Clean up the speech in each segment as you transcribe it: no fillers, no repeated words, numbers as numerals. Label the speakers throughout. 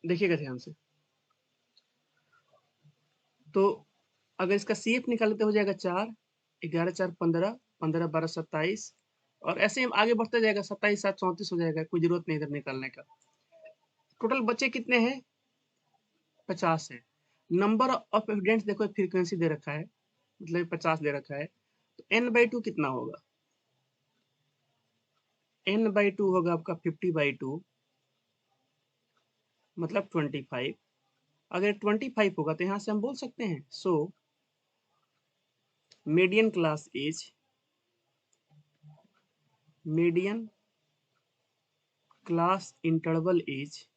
Speaker 1: देखिएगा ध्यान से। तो अगर इसका CF निकाले तो हो जाएगा 4, 11 4 15, 15 12 27 और ऐसे ही आगे बढ़ते जाएगा, 27 7 34 हो जाएगा, कोई जरूरत नहीं इधर निकालने का। टोटल बच्चे कितने हैं? 50 है। नंबर ऑफ एविडेंट्स देखो, फ्रीक्वेंसी दे रखा है, मतलब 50 दे रखा है, तो n/2 कितना होगा? n/2 होगा आपका 50/2, मतलब 25। अगर 25 होगा तो यहाँ से हम बोल सकते हैं so median class edge, median class interval edge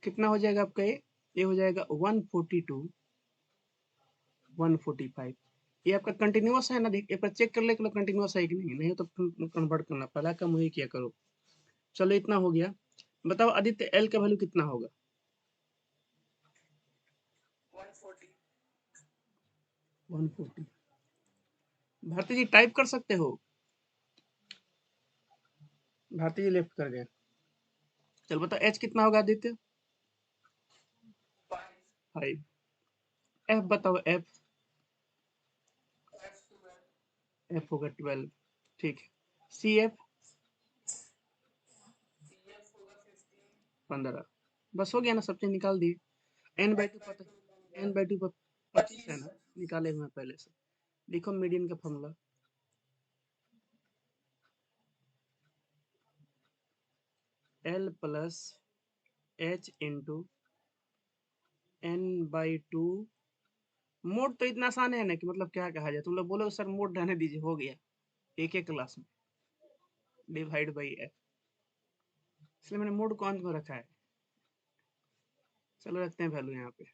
Speaker 1: कितना हो जाएगा आपका? ये हो जाएगा 142 145। ये आपका कंटिन्यूअस है ना? देख एक बार चेक कर ले कंटिन्यूअस है कि नहीं, नहीं तो कन्वर्ट करना, पहला काम वही किया करो। चलो इतना हो गया। बताओ आदित्य, एल का वैल्यू कितना होगा? 140। भारती जी टाइप कर सकते हो? भारती जी लेफ्ट कर गए। चल बताओ एच कितना होगा आदित्य? 5। एफ बताओ, एफ? एफ होगा 12। ठीक है। C F? 15। बस हो गया ना, सब चीज निकाल दिए। n/2 पता, n/2 पर 25 है ना, निकाले हुए हैं पहले से। लिखो मीडियन का formula, L plus H into n/2। Mode तो इतना आसान है ना कि मतलब क्या कहा जाए, तुम लोग बोलो सर मोड रहने दीजिए, हो गया एक एक क्लास में, डिवाइड बाई एफ, इसलिए मैंने मोड कौन को रखा है। चलो रखते हैं वैल्यू यहाँ पे।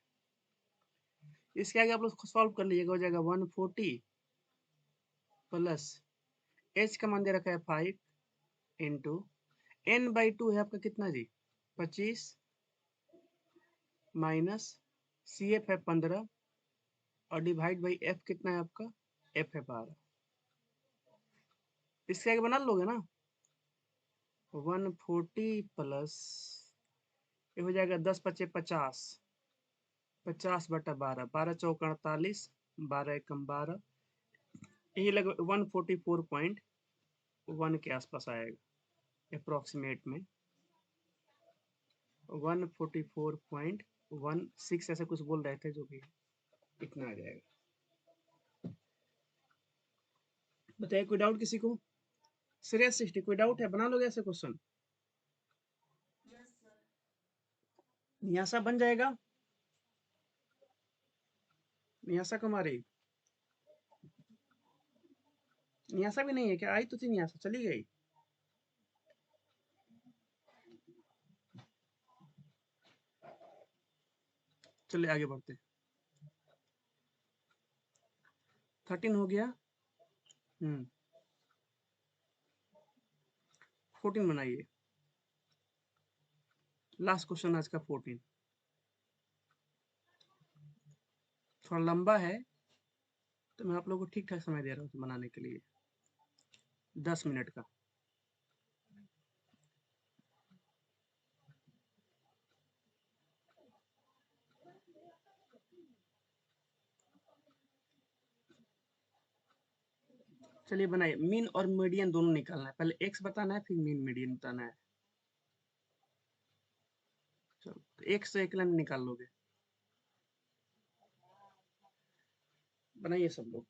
Speaker 1: इसके आगे आप लोग सॉल्व कर लीजिएगा, हो जाएगा 140 प्लस एच का मान दे रखा है 5 इंटू n/2 है आपका कितना जी? 25 माइनस सी एफ है 15 और डिवाइड बाई एफ कितना है आपका? एफ है 12। इसके आगे बना लोगे ना? 140 प्लस ये हो जाएगा 10 पचे 50, 50/12, 12 चौक 48, 12 एकम 12, यही लगभग 144.1 के आसपास आएगा अप्रोक्सीमेट में। 144.16 ऐसे कुछ बोल रहे थे, जो भी इतना आ जाएगा। बताइए कोई डाउट किसी को? श्रेयस 60 कोई डाउट है? बना लोगे ऐसे क्वेश्चन? नियासा बन जाएगा? नियासा कुमारी, नियासा भी नहीं है क्या? आई तो थी नियासा, चली गई। चलिए आगे बढ़ते। 13 हो गया। 14 बनाइए। लास्ट क्वेश्चन आज का 14, थोड़ा लंबा है तो मैं आप लोगों को ठीक ठाक समय दे रहा हूँ बनाने के लिए, 10 मिनट का। चलिए बनाइए। मीन और मीडियन दोनों निकालना है, पहले एक्स बताना है फिर मीन मीडियन बताना है। चलो तो एक से एक लाइन निकाल लोगे। बनाइए सब लोग।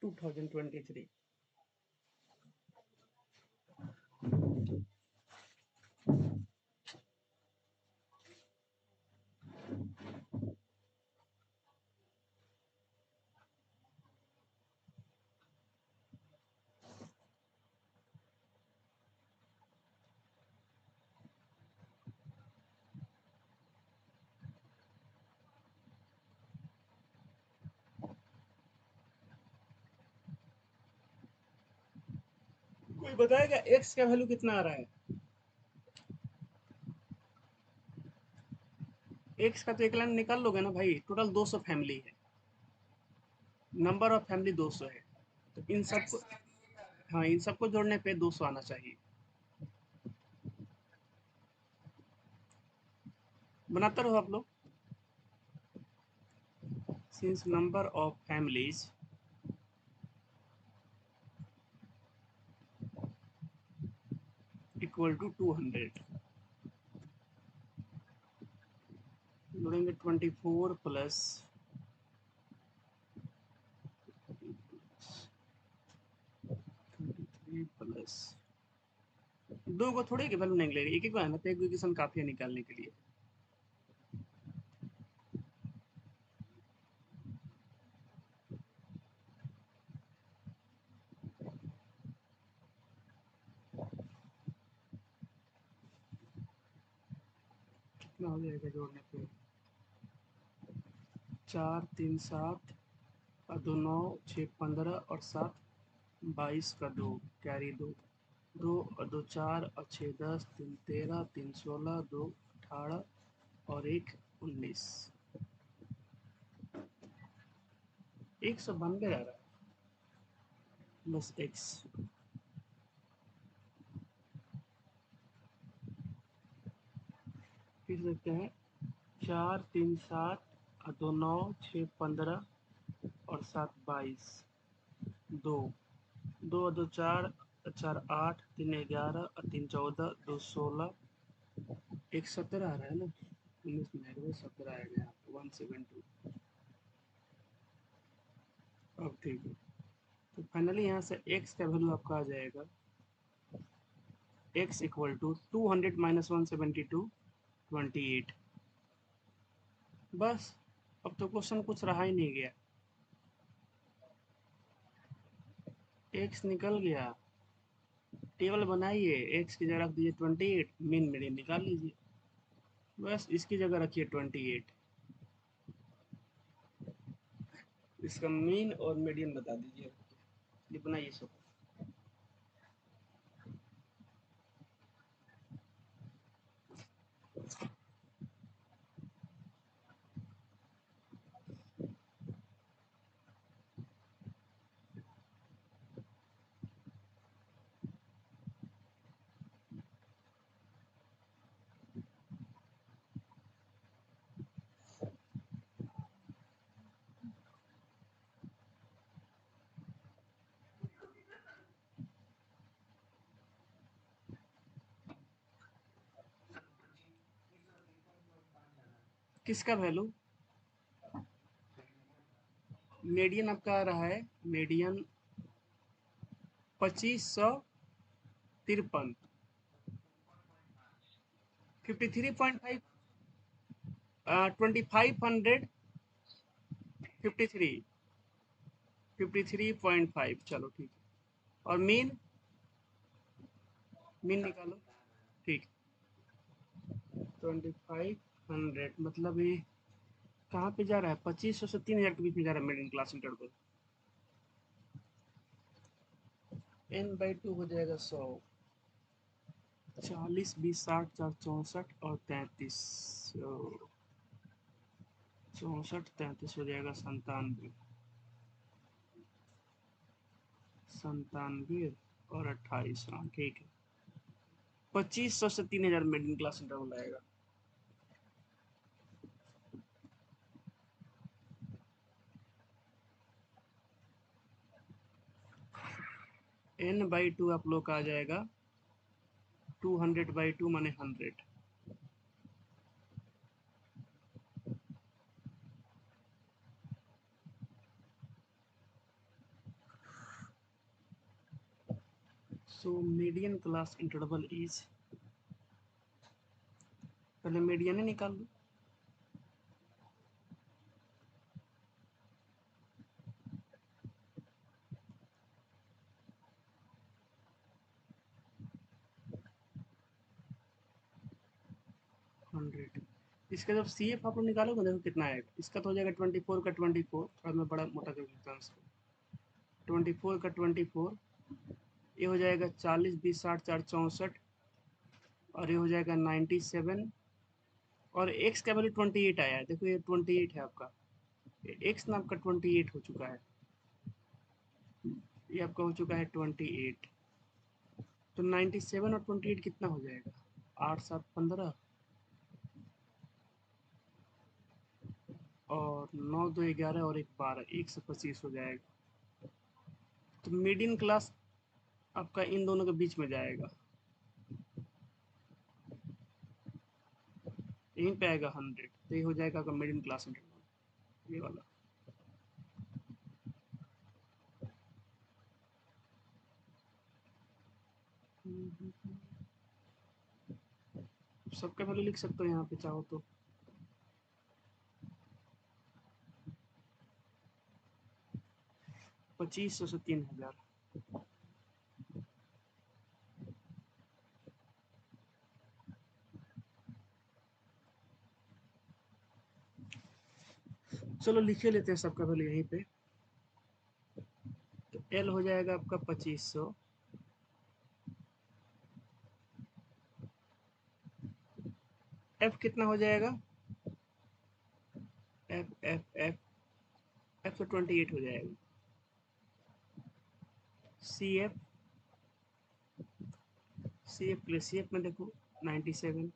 Speaker 1: टू 2023। कोई बताएगा एक्स का वैल्यू कितना आ रहा है? एक्स का तो एक लाइन निकाल लोगे ना भाई, टोटल 200 फैमिली है। नंबर ऑफ फैमिली 200 है, तो इन सबको, हाँ इन सबको जोड़ने पे 200 आना चाहिए। बनाते रहो आप लोग। Since number of families equal to 200, जोड़ेंगे 24 प्लस 23 प्लस, दो को थोड़े के वैल्यू नहीं निकलेगी, एक एक बार ना, तो एक इक्वेशन काफी है निकालने के लिए। कितना हो जाएगा जोड़ने पे, 4 3 7 और 2 9 6 15 और 7 22 का 2 कैरी 2, 2 और 2 4 और 6 10, 3 13, 3 16, 2 18 और 1 19, 192 आ रहा है प्लस एक्स। फिर देखते हैं, 4 3 7 और 2 9 6 15 और 7 22, 2 2 और 2 4 4 8, 3 11 और 3 14, 2 16, 1 17 आ रहा है ना, 19 में आएगा, 17 आएगा यहाँ पे 172। अब ठीक है, तो फाइनली यहाँ से x का वैल्यू आपका आ जाएगा x इक्वल टू 200 माइनस 172, 28। बस, अब तो क्वेश्चन कुछ रहा ही नहीं गया, x निकल गया। टेबल बनाइए, x की जगह रख दीजिए 28, मीन मीडियन निकाल लीजिए, बस इसकी जगह रखिए 28, इसका मीन और मीडियन बता दीजिए, ये बनाइए सब। किसका वैल्यू, मीडियन आपका आ रहा है, मीडियन 2553, 53.5, 2553, 53.5, चलो ठीक है। और मीन, मीन निकालो, ठीक, 2500 मतलब ये कहाँ पे जा रहा है, 2500 से 3000 के बीच में जा रहा है मिडिल क्लास इंटरवल। n/2 हो जाएगा 100, 40 20 60 4 64 और 33, 64 33 हो जाएगा 97, 97 और 28, हाँ ठीक है, 2500 से 3000 मिडिल क्लास इंटरवल आएगा। n/2 आप लोग का आ जाएगा 200/2 माने 100, सो मीडियन क्लास इंटरवल इज, पहले मीडियन ही निकाल लो, हंड्रेड। इसका जब सी एफ आप लोग निकालोगे देखो कितना आएगा, इसका तो हो जाएगा 24 का 24, थोड़ा मैं बड़ा मोटा कर देता हूँ इसको, 24 का 24, ये हो जाएगा 40 20 60 4 64, और ये हो जाएगा 97, और एक्स का वैल्यू 28 आया है, देखो ये 28 है आपका, एक्स ना आपका 28 हो चुका है, ये आपका हो चुका है 28। तो 97 और 28 कितना हो जाएगा? 8 7 15 और 9 2 11 और 1 12, 125 हो जाएगा। तो मिडिल क्लास आपका इन दोनों के बीच में जाएगा, यहीं पे आएगा 100। तो ये हो जाएगा आपका मिडिल क्लास इंटरवल, ये वाला। सबका वैल्यू लिख सकते हो यहाँ पे चाहो तो। पच्चीस सौ से 3000। चलो लिखे लेते हैं सबका वैल्यू यहीं पे। तो एल हो जाएगा आपका 2500, एफ कितना हो जाएगा? एफ एफ एफ एफ तो 28 हो जाएगा। C F, C F plus C F में देखो 97,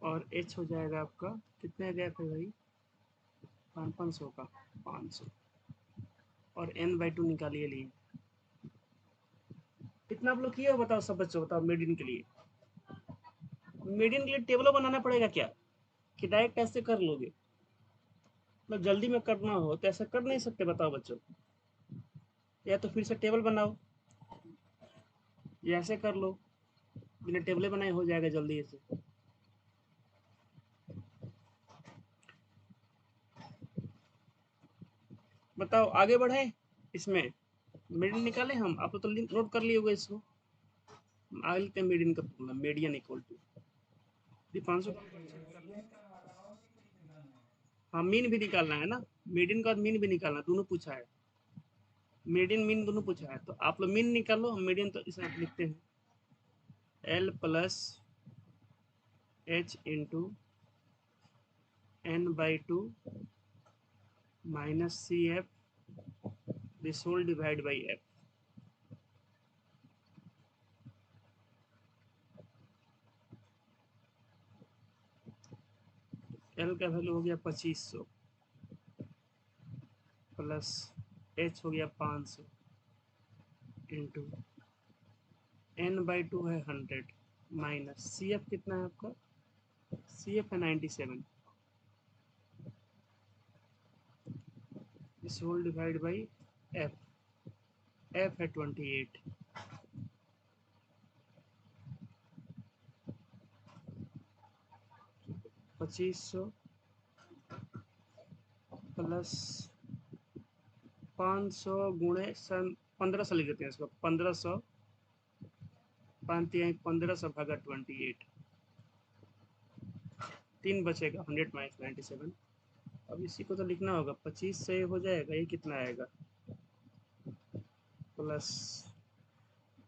Speaker 1: और एच हो जाएगा आपका, कितने गैप है भाई? 500 का 500, और एन बाई टू निकालिए लिए। कितना आप लोग किए हो बताओ, सब बच्चों बताओ मीडियन के लिए। मीडियन के लिए टेबल बनाना पड़ेगा क्या, कि डायरेक्ट ऐसे कर लोगे? मतलब जल्दी में करना हो तो ऐसा कर नहीं सकते, बताओ बच्चों। या तो फिर से टेबल बनाओ, या ऐसे कर लो, बिना टेबल बनाए हो जाएगा जल्दी से। बताओ आगे बढ़े इसमें। मीडियन निकाले हम, आप तो नोट कर लिए होगे इसको। आगे लिखते हैं मीडियन का फॉर्मूला, मीडियन इक्वल टू 500। हाँ मीन भी निकालना है ना, मीडियन का मीन भी निकालना, दोनों पूछा है। मीडियन मीन दोनों पूछा है, तो आप लोग मीन निकालो, हम मीडियन तो इसे आप लिखते हैं L plus H into N by two minus C F this whole divide by F. L का वैल्यू हो गया 2500 प्लस एच हो गया 500 इंटू एन बाई टू है 100 माइनस सी एफ कितना है आपका? सी एफ है 97, this whole divide by F, F है 28। 2500 प्लस 500 गुणे सन 1500 लिख देते हैं इसको, 1500 1500 भागा 28, 3 बचेगा 100 माइनस 97। अब इसी को तो लिखना होगा, 25 से हो जाएगा, ये कितना आएगा? प्लस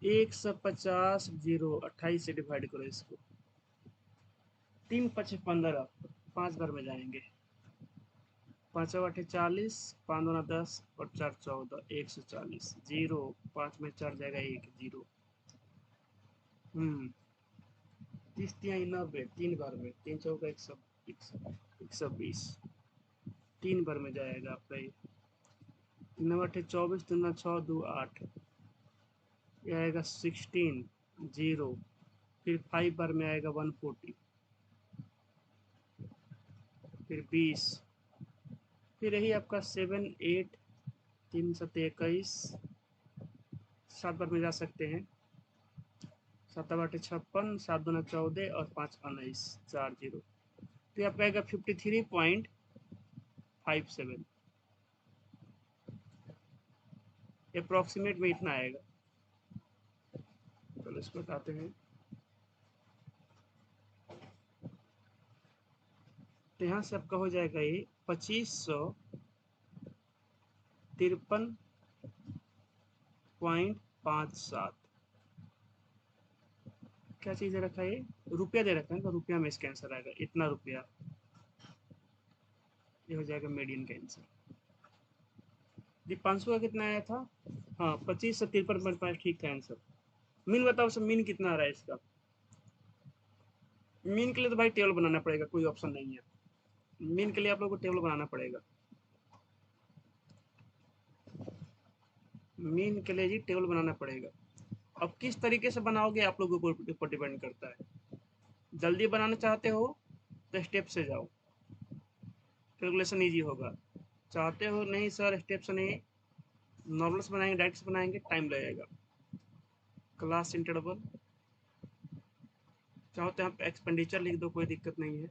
Speaker 1: 150 जीरो 28 से डिवाइड करो इसको, 3 5 15, 5 बार में जाएंगे, 5 8 40, 5 2 10 और 4 14, 140 जीरो, 5 में 4 जाएगा 1 जीरो। 30 तिहाई 90, 3 बार में, 3 चौका 120, 3 बार में जाएगा आपका ये। 3 8 24, 3 6 2 8, ये आएगा 16 जीरो, फिर 5 बार में आएगा 140, फिर 20, फिर यही आपका 7 8, 3 7 21, 7 बार में जा सकते हैं, 7 8 56, 7 2 14 और 5 19, 4 जीरो। तो ये आपका आएगा 53.57, अप्रोक्सीमेट में इतना आएगा। चलो इसको बताते हैं। तो यहाँ से आपका हो जाएगा ये 2553.57। क्या चीज़ दे रखा है ये? रुपया दे रखा है, तो रुपया में इसका आंसर आएगा, इतना रुपया। ये हो जाएगा मीडियन का आंसर। दीपांशु का कितना आया था? हाँ 25 से 53.5 ठीक था आंसर। मीन बताओ सब, मीन कितना आ रहा है इसका? मीन के लिए तो भाई टेबल बनाना पड़ेगा, कोई ऑप्शन नहीं है। मीन के लिए आप लोग को टेबल बनाना पड़ेगा। मीन के लिए जी टेबल बनाना पड़ेगा। अब किस तरीके से बनाओगे आप लोगों के ऊपर डिपेंड करता है। जल्दी बनाना चाहते हो तो स्टेप से जाओ, कैलकुलेशन ईजी होगा। चाहते हो नहीं सर स्टेप से नहीं, नॉर्मल से बनाएंगे, डायरेक्ट से बनाएंगे, टाइम लगेगा। क्लास इंटरवल, चाहो तो यहाँ पे एक्सपेंडिचर लिख दो, कोई दिक्कत नहीं है।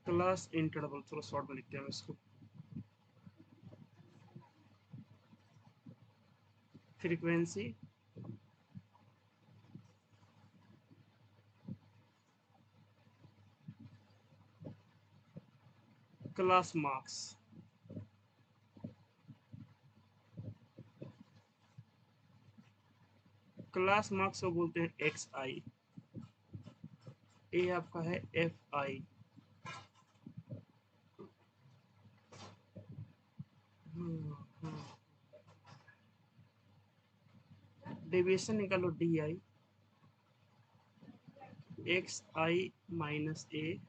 Speaker 1: क्लास इंटरवल, चलो शॉर्ट में लिखते हैं इसको। Frequency class marks, class marks को बोलते हैं एक्स आई। ये आपका है एफ आई। डेविएशन निकालो d i, x i minus a,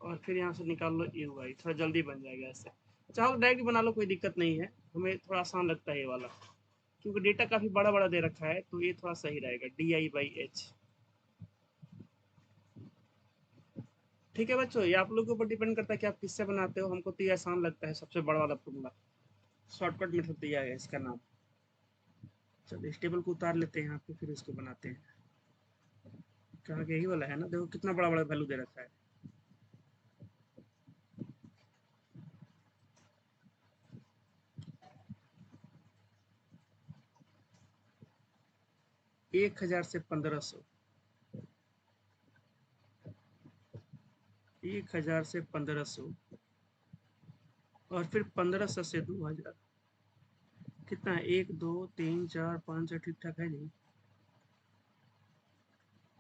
Speaker 1: और फिर यहाँ से निकाल लो यू आई। थोड़ा जल्दी बन जाएगा ऐसे। चाहो तो डायरेक्ट बना लो, कोई दिक्कत नहीं है, हमें थोड़ा आसान लगता है ये वाला, क्योंकि डेटा काफी बड़ा बड़ा दे रखा है, तो ये थोड़ा सही रहेगा, डी आई बाई एच। ठीक है बच्चों, ये आप लोगों के ऊपर डिपेंड करता है कि आप किससे बनाते हो। हमको तो ये आसान लगता है, सबसे बड़ा वाला फॉर्मूला, शॉर्टकट मेथड दिया है इसका नाम। चलो इस टेबल को उतार लेते हैं यहाँ पे, फिर इसको बनाते हैं। कहाँ यही वाला है ना, देखो कितना बड़ा बड़ा वैल्यू दे रखा है। 1000 से 1500, 1000 से 1500, और फिर 1500 से 2000। कितना है? 1 2 3 4 5 6, ठीक ठाक है जी।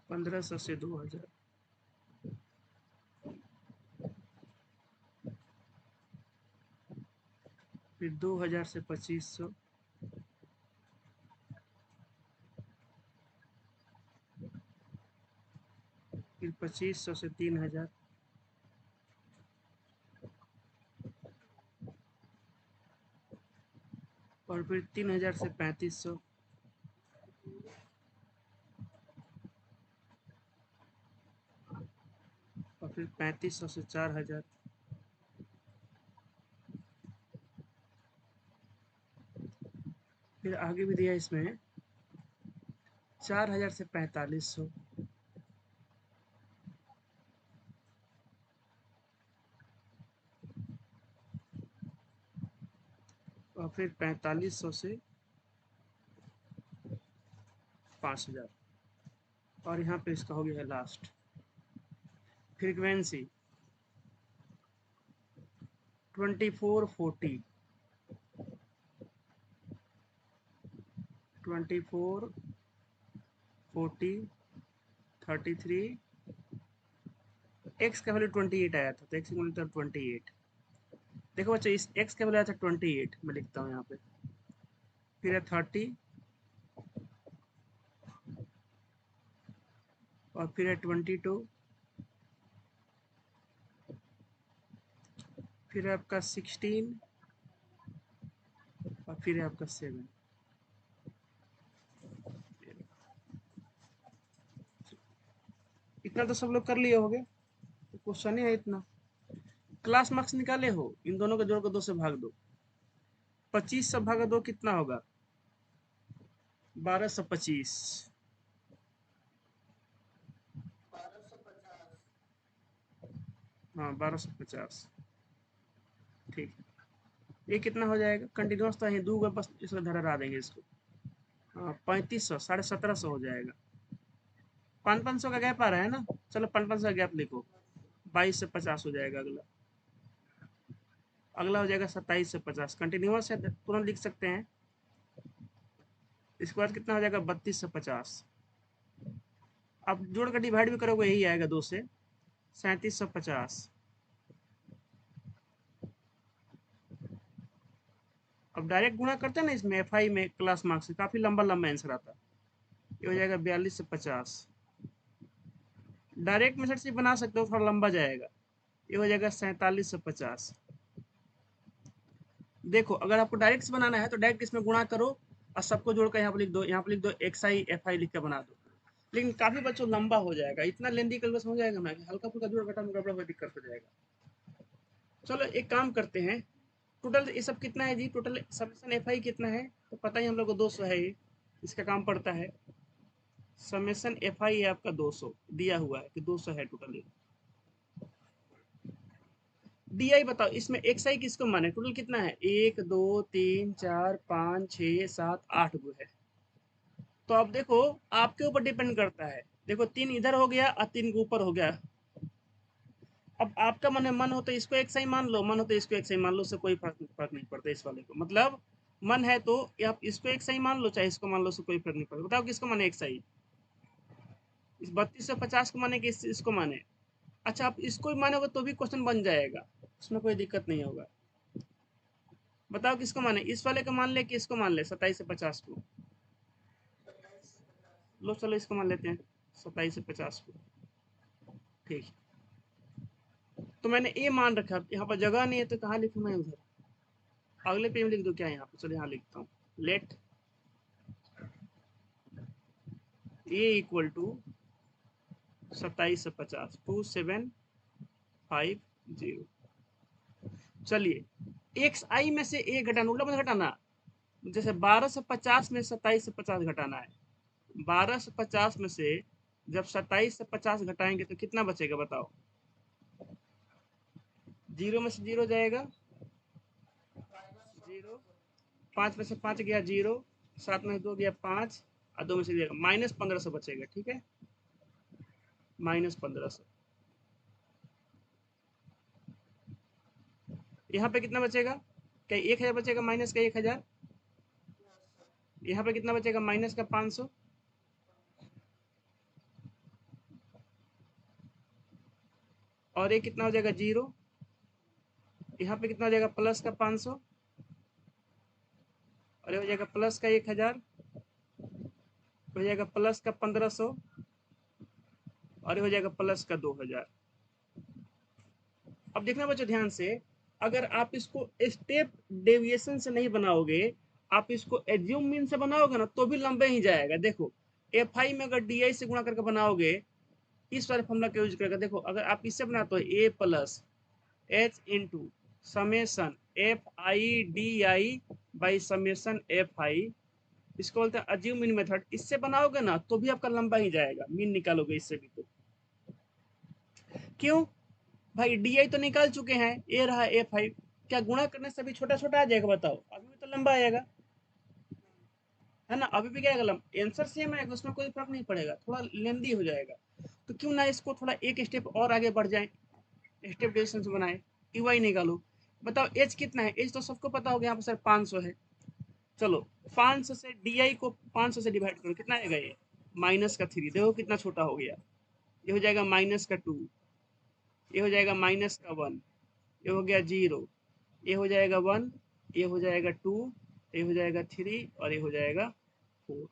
Speaker 1: 1500 से 2000, फिर 2000 से 2500, फिर 2500 से 3000, और फिर 3000 से 3500, और फिर 3500 से 4000, फिर आगे भी दिया इसमें 4000 से 4500, और फिर 4500 से 5000, और यहाँ पे इसका हो गया है लास्ट। फ्रीक्वेंसी 2440, 24 40 33, एक्स का वैल्यू 28 आया था, तो एक्स का वैल्यू 28। देखो बच्चों, इस एक्स का वैल्यू आया था 28, मैं लिखता हूँ यहाँ पे, फिर है 30, और फिर है 22, फिर है आपका 16, और फिर है आपका 7। इतना तो सब लोग कर लिए होगे, तो क्वेश्चन ही है इतना। क्लास मार्क्स निकाले हो, इन दोनों को जोड़ कर 2 से भाग दो। 25 से भागा 2 कितना होगा? 1225। हाँ 1250, ठीक। ये कितना हो जाएगा? कंटिन्यूस तो है, दो बस इसको धरा देंगे इसको। हाँ 3500, 1750 हो जाएगा। 500 का गैप आ रहा है ना, चलो 500 का गैप लिखो। 22 से 50 हो जाएगा अगला। अगला हो जाएगा 27 से 50, कंटिन्यूस है, तुरंत लिख सकते हैं। इसके बाद कितना हो जाएगा? 32 से 50, अब जोड़ कर डिवाइड भी करोगे यही आएगा 2 से 3750। अब डायरेक्ट गुणा करते हैं ना इसमें एफ आई में क्लास मार्क्स से, काफी लंबा लंबा आंसर आता है। ये हो जाएगा 42 से 50। डायरेक्ट मेथड से बना सकते हो, थोड़ा लंबा जाएगा। ये हो जाएगा 47 से 50। देखो अगर आपको डायरेक्ट से बनाना है तो डायरेक्ट इसमें गुणा करो और सबको जोड़कर यहाँ पर लिख दो, यहाँ पर लिख दो एक्स आई एफ आई लिख कर बना दो। लेकिन काफी बच्चों लंबा हो जाएगा, इतना लेंदी कैलकुलेशन हो जाएगा ना कि हल्का फुल्का जोड़ घटा में गड़बड़ में दिक्कत हो जाएगा। चलो एक काम करते हैं, टोटल ये सब कितना है जी, टोटल समेशन एफ आई कितना है तो पता ही हम लोग को 200 है, ये इसका काम पड़ता है। समेशन एफ आई है आपका 200 दिया हुआ है कि 200 है टोटल। डी आई बताओ इसमें एक्स आई किसको माने, टोटल कितना है 1 2 3 4 5 6 7 8 गो है। तो अब देखो आपके ऊपर डिपेंड करता है, देखो 3 इधर हो गया और 3 के ऊपर हो गया। अब आपका मन हो तो इसको एक सही मान लो, मन हो तो इसको एक सही मान लो, उससे कोई फर्क नहीं पड़ता इस वाले को। मतलब मन है तो आप इसको एक सही मान लो चाहे इसको मान लो, उससे कोई फर्क नहीं पड़ता। बताओ किसको माने एक सही, इस 3250 को माने कि इसको माने। अच्छा आप इसको ही मानोगे तो भी क्वेश्चन बन जाएगा, उसमें कोई दिक्कत नहीं होगा। बताओ किसको माने, इस वाले को मान ले कि इसको मान ले 27 से 50 को। लो चलो इसको मान लेते हैं 27 से 50 को। ठीक, तो मैंने ए मान रखा, यहाँ पर जगह नहीं है तो कहाँ लिखूँ मैं, उधर अगले पेज में लिख दो क्या, यहाँ पे चलो यहाँ लिखता हूँ। लेट ए इक्वल टू 27 से 50 2750। चलिए एक्स आई में से ए घटाना, उल्टा मत घटाना। जैसे 12 से 50 में 27 से 50 घटाना है, 12 से 50 में से जब 27 से 50 घटाएंगे तो कितना बचेगा बताओ। जीरो में से जीरो जाएगा, जीरो, 5 में से 5 गया जीरो, 7 में से 2 गया 5 और 2 में से गया -1500 बचेगा। ठीक है, -1500। यहाँ पे कितना बचेगा, क्या 1000 बचेगा माइनस का 1000। यहाँ पे कितना बचेगा माइनस का 500। और ये कितना हो जाएगा जीरो। यहाँ पे कितना हो जाएगा प्लस का 500। और ये हो जाएगा प्लस का 1000, हो जाएगा प्लस का 1500 और ये हो जाएगा प्लस का 2000। अब देखना बच्चों ध्यान से, अगर आप इसको स्टेप डेविएशन से नहीं बनाओगे, आप इसको एज्यूम मीन से बनाओगे ना तो भी लंबे ही जाएगा। देखो एफ आई में अगर डी आई से गुणा करके बनाओगे, इस वाले फॉर्मूला का यूज करके देखो, अगर आप इससे बनाते हो a plus H into summation F i d i by summation F i, इसको बोलते हैं अज्यूम मीन मेथड। इससे बनाओगे ना तो भी आपका लंबा ही जाएगा, मीन निकालोगे इससे भी तो। क्यों भाई, डी आई तो निकाल चुके हैं, ए रहा ए फाइव, क्या गुणा करने से भी छोटा छोटा आ जाएगा बताओ, अभी भी तो लंबा आएगा है ना, अभी भी क्या आएगा लंबा, आंसर सेम आएगा, उसमें कोई फर्क नहीं पड़ेगा, थोड़ा लेंदी हो जाएगा। तो क्यों ना इसको थोड़ा एक स्टेप और आगे बढ़ जाए, स्टेप डिविजन से बनाए, यू आई निकालो। बताओ एच कितना है, एच तो सबको पता हो गया, यहाँ पर सर 500 है। चलो 500 से डी आई को 500 से डिवाइड करो, कितना आएगा ये -3, देखो कितना छोटा हो गया। ये हो जाएगा -2, ये हो जाएगा -1, ये हो गया 0, ये हो जाएगा 1, ये हो जाएगा 2, ये हो जाएगा 3 और ये हो जाएगा 4।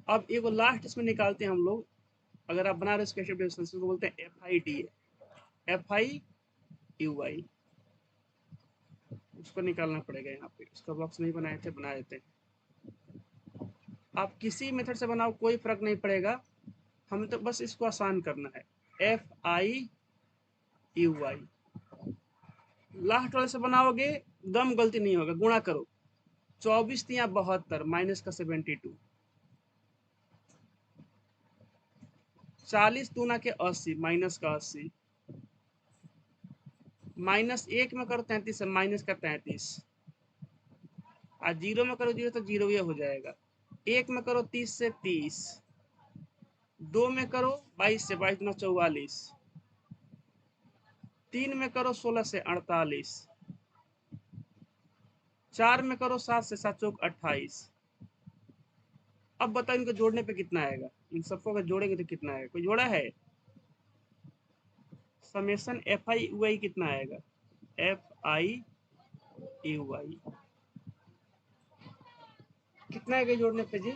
Speaker 1: अब एक लास्ट इसमें निकालते हैं हम लोग, अगर आप बना रहे हो स्पेशल डिफरेंस को बोलते हैं f i d, f I you i, उसको निकालना पड़ेगा। यहाँ पे इसका बॉक्स नहीं बनाए थे, बना देते हैं। आप किसी मेथड से बनाओ कोई फर्क नहीं पड़ेगा, हमें तो बस इसको आसान करना है। F I you I last वाले से बनाओगे दम गलती नहीं होगा, गुणा करो 24 तिया 72 माइनस का 72, 40 दूना के 80 माइनस का 80, -1 में करो 33 माइनस का 33, और 0 में करो 0 तो 0 ये हो जाएगा। 1 में करो 30 से 30, 2 में करो 22 से 22 दूना 44, 3 में करो 16 से 48, 4 में करो 7 से 7 चौक 28, अब बताओ इनको जोड़ने पे कितना आएगा, इन सबको अगर जोड़ेंगे तो कितना आएगा, कोई जोड़ा है? समेशन एफ आई यू आई कितना आएगा, एफ आई यू आई कितना आएगा जोड़ने पे जी?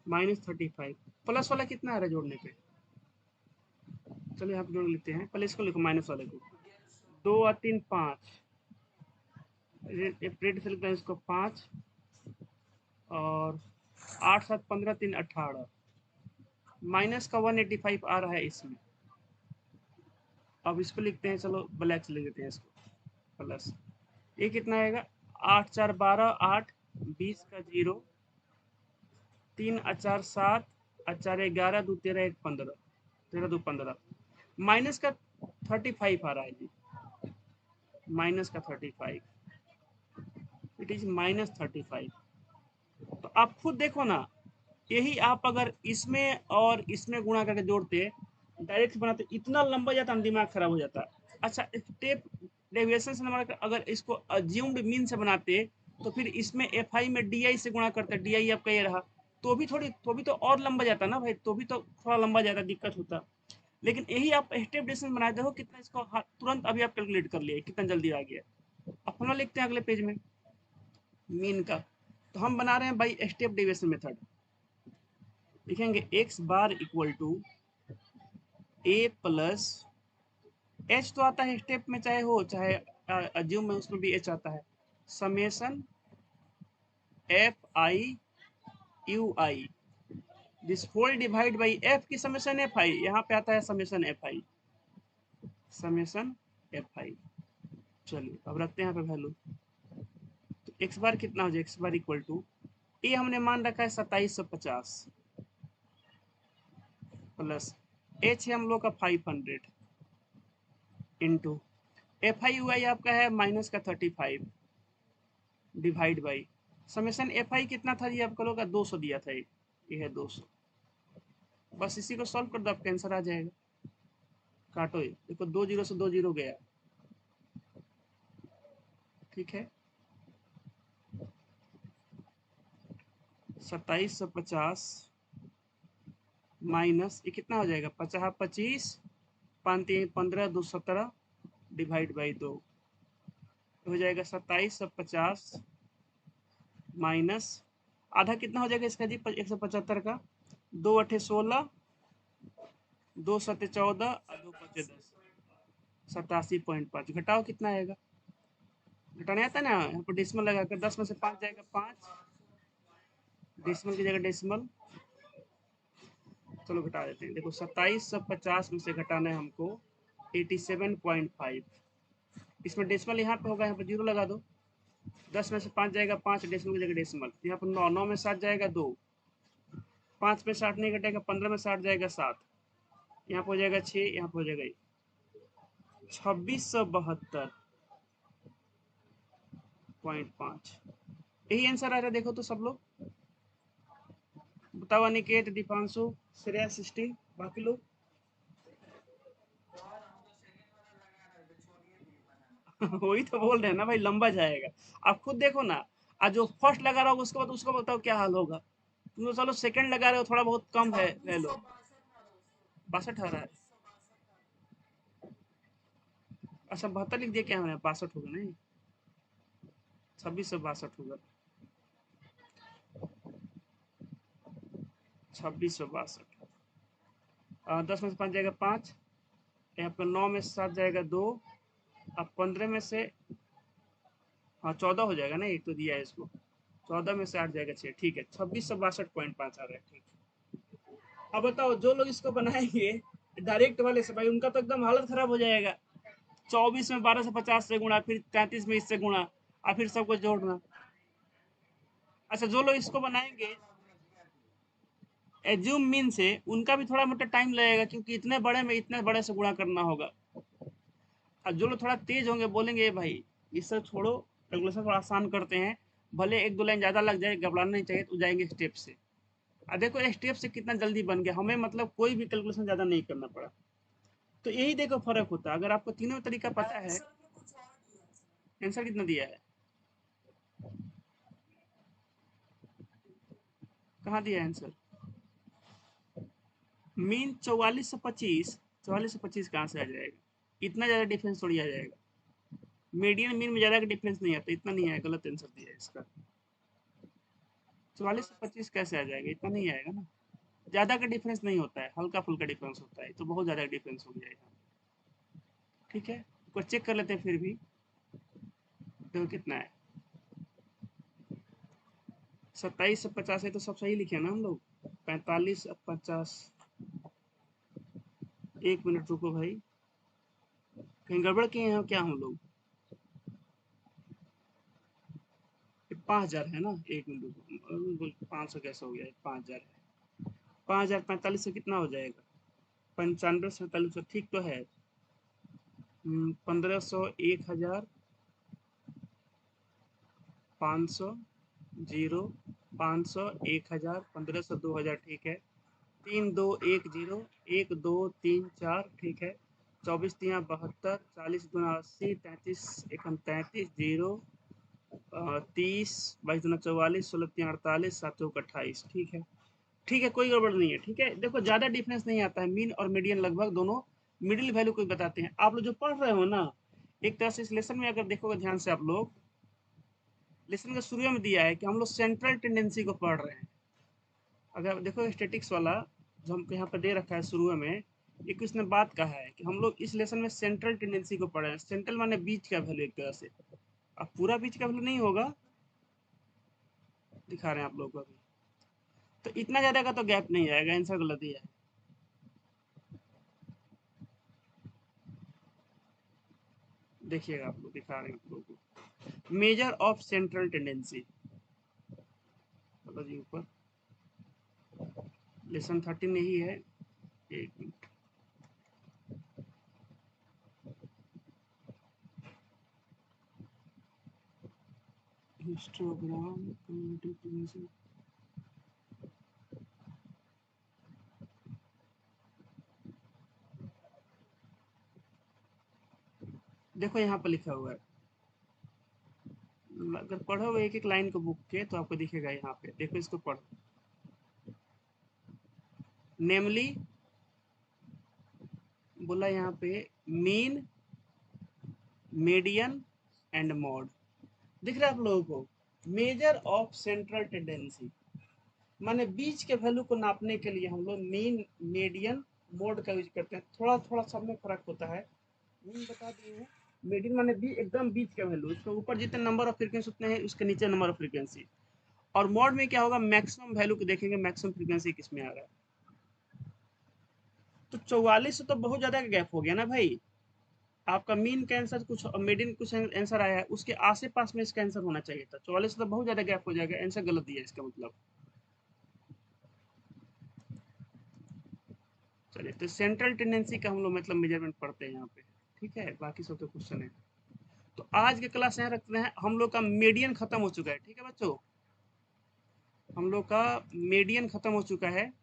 Speaker 1: -35। प्लस वाला कितना आ रहा है जोड़ने पे? चलो यहाँ पे जोड़ लेते हैं, पहले इसको लिखो माइनस वाले को। 2 और 3 5, रेड से लिखते हैं इसको 5, और 8 7 15 3 18, माइनस का 185 आ रहा है इसमें। अब इसको लिखते हैं, चलो ब्लैक से लिख देते हैं इसको, प्लस ये कितना आएगा, 8 4 12 8 20 का 0, 3 4 7 4 11 2 13 1 15, 13 2 15, माइनस का 35 आ रहा है जी, माइनस का 35, इट इज -35। तो आप खुद देखो ना, यही आप अगर इसमें और इसमें गुणा करके जोड़ते, डायरेक्ट बनाते, इतना लंबा जाता ना, दिमाग खराब हो जाता। अच्छा, स्टेप डेविएशन से नंबर अगर इसको अज्यूम्ड मीन से बनाते, तो फिर इसमें एफ आई में डी आई से गुणा करते, डी आई आपका ये रहा, तो भी थोड़ी, तो भी तो और लंबा जाता ना भाई, तो भी तो थोड़ा लंबा जाता, दिक्कत होता। लेकिन यही आप स्टेप डेविएशन बनाए, देखो कितना इसको तुरंत अभी आप कैलकुलेट कर लिए, कितना जल्दी आ गया। अपना लिखते हैं अगले पेज में मीन का, तो हम बना रहे हैं बाई स्टेप डेविएशन मेथड। लिखेंगे X bar equal to A plus H, तो आता है स्टेप में, चाहे हो चाहे अज्यूम में, उसमें भी एच आता है, summation F I you I, this whole divide by F की समेशन एफ आई, यहाँ पे आता है summation F I, summation F I. चलिए अब रखते हैं यहाँ पे वैल्यू, तो एक्स बार कितना हो जाए, एक्स बार इक्वल टू ए हमने मान रखा है 2750, प्लस एच है हम लोग का 500, इंटू एफ आई यू आई आपका है माइनस का 35, divide by summation F I कितना था जी आपका लोग का, 200 दिया था, ये है 200। बस इसी को सॉल्व कर दो, आपका आंसर आ जाएगा। काटो, ये देखो 2 जीरो से 2 जीरो गया, ठीक है। 2750 माइनस ये कितना हो जाएगा, 50 25 5 3 15 2 17, डिवाइड बाई 2, हो जाएगा 2750 माइनस आधा कितना हो जाएगा इसका जी, 175 का, 2 8 16, 2 7 14, 2 5 10, 87.5, घटाओ कितना आएगा, घटाने आता है ना, यहाँ पर डेसिमल लगाकर 10 में से 5 जाएगा 5, डेसिमल की जगह डेसिमल, चलो घटा देते हैं, देखो 2750 में से घटाना है हमको 87.5, इसमें डेसिमल यहाँ पे होगा, यहाँ पे जीरो लगा दो, 10 में से 5 जाएगा 5, डेसिमल की जगह डेसिमल, यहाँ पर 9, 9 में 7 जाएगा 2, 5 में 60 नहीं घटेगा, 15 में 60 जाएगा 7, यहाँ पर हो जाएगा 6, यहाँ पर हो जाएगा 2672.5, यही आंसर आ रहा है। देखो तो सब लोग बताओ, अनिकेत, दीपांशु, श्रेया, सृष्टि, बाकी लोग वही तो बोल रहे हैं ना भाई, लंबा जाएगा, आप खुद देखो ना, आज जो फर्स्ट लगा रहा होगा उसके बाद उसको बताओ क्या हाल होगा, तुम तो चलो सेकंड लगा रहे हो, थोड़ा बहुत कम है ले लो, 62 आ रहा है, अच्छा 72 लिख दिया, क्या है 62 होगा नहीं, 2662 होगा, 2662, 10 में से 5 जाएगा 5, यहाँ पर 9 में से 7 जाएगा 2, अब 15 में से, हाँ 14 हो जाएगा ना, एक तो दिया है इसको, 14 में से 8 जाएगा 6, ठीक है, 2662.5 आ रहा है, ठीक। अब बताओ जो लोग इसको बनाएंगे डायरेक्ट वाले से, भाई उनका तो एकदम हालत खराब हो जाएगा, 24 में 12 से 50 से गुणा, फिर 33 में इससे गुणा, और फिर सबको जोड़ना। अच्छा, जो लोग इसको बनाएंगे एज्यूम मीन से, उनका भी थोड़ा मोटा टाइम लगेगा, क्योंकि इतने बड़े में इतने बड़े से गुणा करना होगा। और जो लोग थोड़ा तेज होंगे बोलेंगे, भाई ये सब छोड़ो, कैलकुलेशन थोड़ा आसान करते हैं, भले एक दो लाइन ज़्यादा लग जाए, घबराना नहीं चाहिए, तो जाएंगे स्टेप से। देखो स्टेप से कितना जल्दी बन गया, हमें मतलब कोई भी कैलकुलेशन ज़्यादा नहीं करना पड़ा। तो यही देखो फर्क होता है, अगर आपको तीनों तरीका पता है। आंसर कितना दिया है, कहाँ दिया है आंसर? मीन 4425 कहाँ से आ जाएगा? इतना ज़्यादा डिफरेंस थोड़ी आ जाएगा। मीडियन मीन में ज़्यादा का डिफरेंस नहीं आता, इतना नहीं है, गलत आंसर दिया है इसका। 4425 कैसे आ जाएगा, इतना नहीं आएगा ना। ज़्यादा का डिफरेंस नहीं होता है, हल्का फुल्का डिफरेंस होता है, तो बहुत ज़्यादा डिफरेंस हो जाएगा। ठीक है, को चेक कर लेते हैं फिर भी। देखो कितना है, 27 से 50 है, तो सब सही लिखे ना हम लोग। 45 50। एक मिनट रुको भाई, कहीं गड़बड़ किए हैं क्या हम लोग? 5000 है ना, एक मिनट रुको, 500 कैसे हो गया, 5000 है। 5000 45 से कितना हो जाएगा? 95 47, ठीक तो है। 1500, 1000, 500, 0, 500, 1000, 1500, 2000, ठीक है। 3210, 1234, ठीक है। 24 3 72, 40 2 80, 33 1 33, 0, 30, 22 2 44, 16 3 48, 7 2 28, ठीक है। ठीक है, कोई गड़बड़ नहीं है। ठीक है, देखो ज़्यादा डिफरेंस नहीं आता है, मीन और मीडियन लगभग दोनों मिडिल वैल्यू को बताते हैं। आप लोग जो पढ़ रहे हो ना, एक तरह से इस लेसन में अगर देखोगे ध्यान से आप लोग, लेसन के शुरू में दिया है कि हम लोग सेंट्रल टेंडेंसी को पढ़ रहे हैं। अगर देखो स्टैटिक्स वाला जो हमको यहाँ पर दे रखा है शुरू में, ये किसने बात कहा है कि हम लोग इस लेसन में सेंट्रल टेंडेंसी को पढ़ रहे हैं। सेंट्रल माने बीच का वैल्यू एक तरह से। अब पूरा बीच का वैल्यू नहीं होगा, दिखा रहे हैं आप लोग को अभी। तो इतना ज़्यादा का तो गैप नहीं आएगा, आंसर गलत ही है। देखिएगा आप लोग, दिखा रहे हैं आप लोगों को। मेजर ऑफ सेंट्रल टेंडेंसी, चलो जी ऊपर, लेसन 13 में ही है। एक मिनट, हिस्टोग्राम कम्युनिटी टेंडेंसी। देखो यहाँ पर लिखा हुआ है, अगर पढ़ोगे एक एक लाइन को बुक के तो आपको दिखेगा यहाँ पे, देखो इसको पढ़ो। नेमली बोला यहाँ पे मीन, मीडियन एंड मॉड। दिख रहा है आप लोगों को? मेजर ऑफ सेंट्रल टेंडेंसी माने बीच के वैल्यू को नापने के लिए हम लोग मीन, मीडियन, मोड का यूज करते हैं। थोड़ा थोड़ा सब में फर्क होता है। मीन बता दिए हैं, मीडियन माने भी एकदम बीच का वैल्यू, उसके ऊपर जितने नंबर ऑफ फ्रीक्वेंसी उतने हैं, उसके नीचे नंबर ऑफ फ्रीक्वेंसी। और मोड में क्या होगा, मैक्सिमम वैल्यू को देखेंगे, मैक्सिमम फ्रीक्वेंसी किस में आ रहा है। तो 44 से तो बहुत ज्यादा गैप हो गया ना भाई। आपका मीन का आंसर कुछ और मीडियन कुछ आंसर आया है, उसके आसे पास में इसका आंसर होना चाहिए था। 44 से तो बहुत ज्यादा गैप हो जाएगा, आंसर गलत दिया है इसका मतलब। चलिए, तो सेंट्रल टेंडेंसी का हम लोग मतलब मेजरमेंट पढ़ते हैं यहाँ पे। ठीक है, बाकी सब तो क्वेश्चन है। तो आज के क्लास यहाँ रखते हैं, हम लोग का मीडियन खत्म हो चुका है। ठीक है बच्चों, हम लोग का मीडियन खत्म हो चुका है,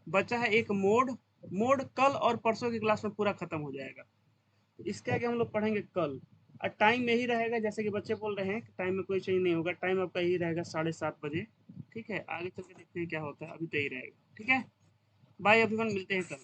Speaker 1: बचा है एक मोड। मोड कल और परसों की क्लास में पूरा खत्म हो जाएगा। इसके आगे हम लोग पढ़ेंगे कल। और टाइम यही रहेगा, जैसे कि बच्चे बोल रहे हैं कि टाइम में कोई चेंज नहीं होगा, टाइम आपका यही रहेगा 7:30 बजे। ठीक है, आगे चल के देखते हैं क्या होता है, अभी तो यही रहेगा। ठीक है, बाय एवरीवन, मिलते हैं कल।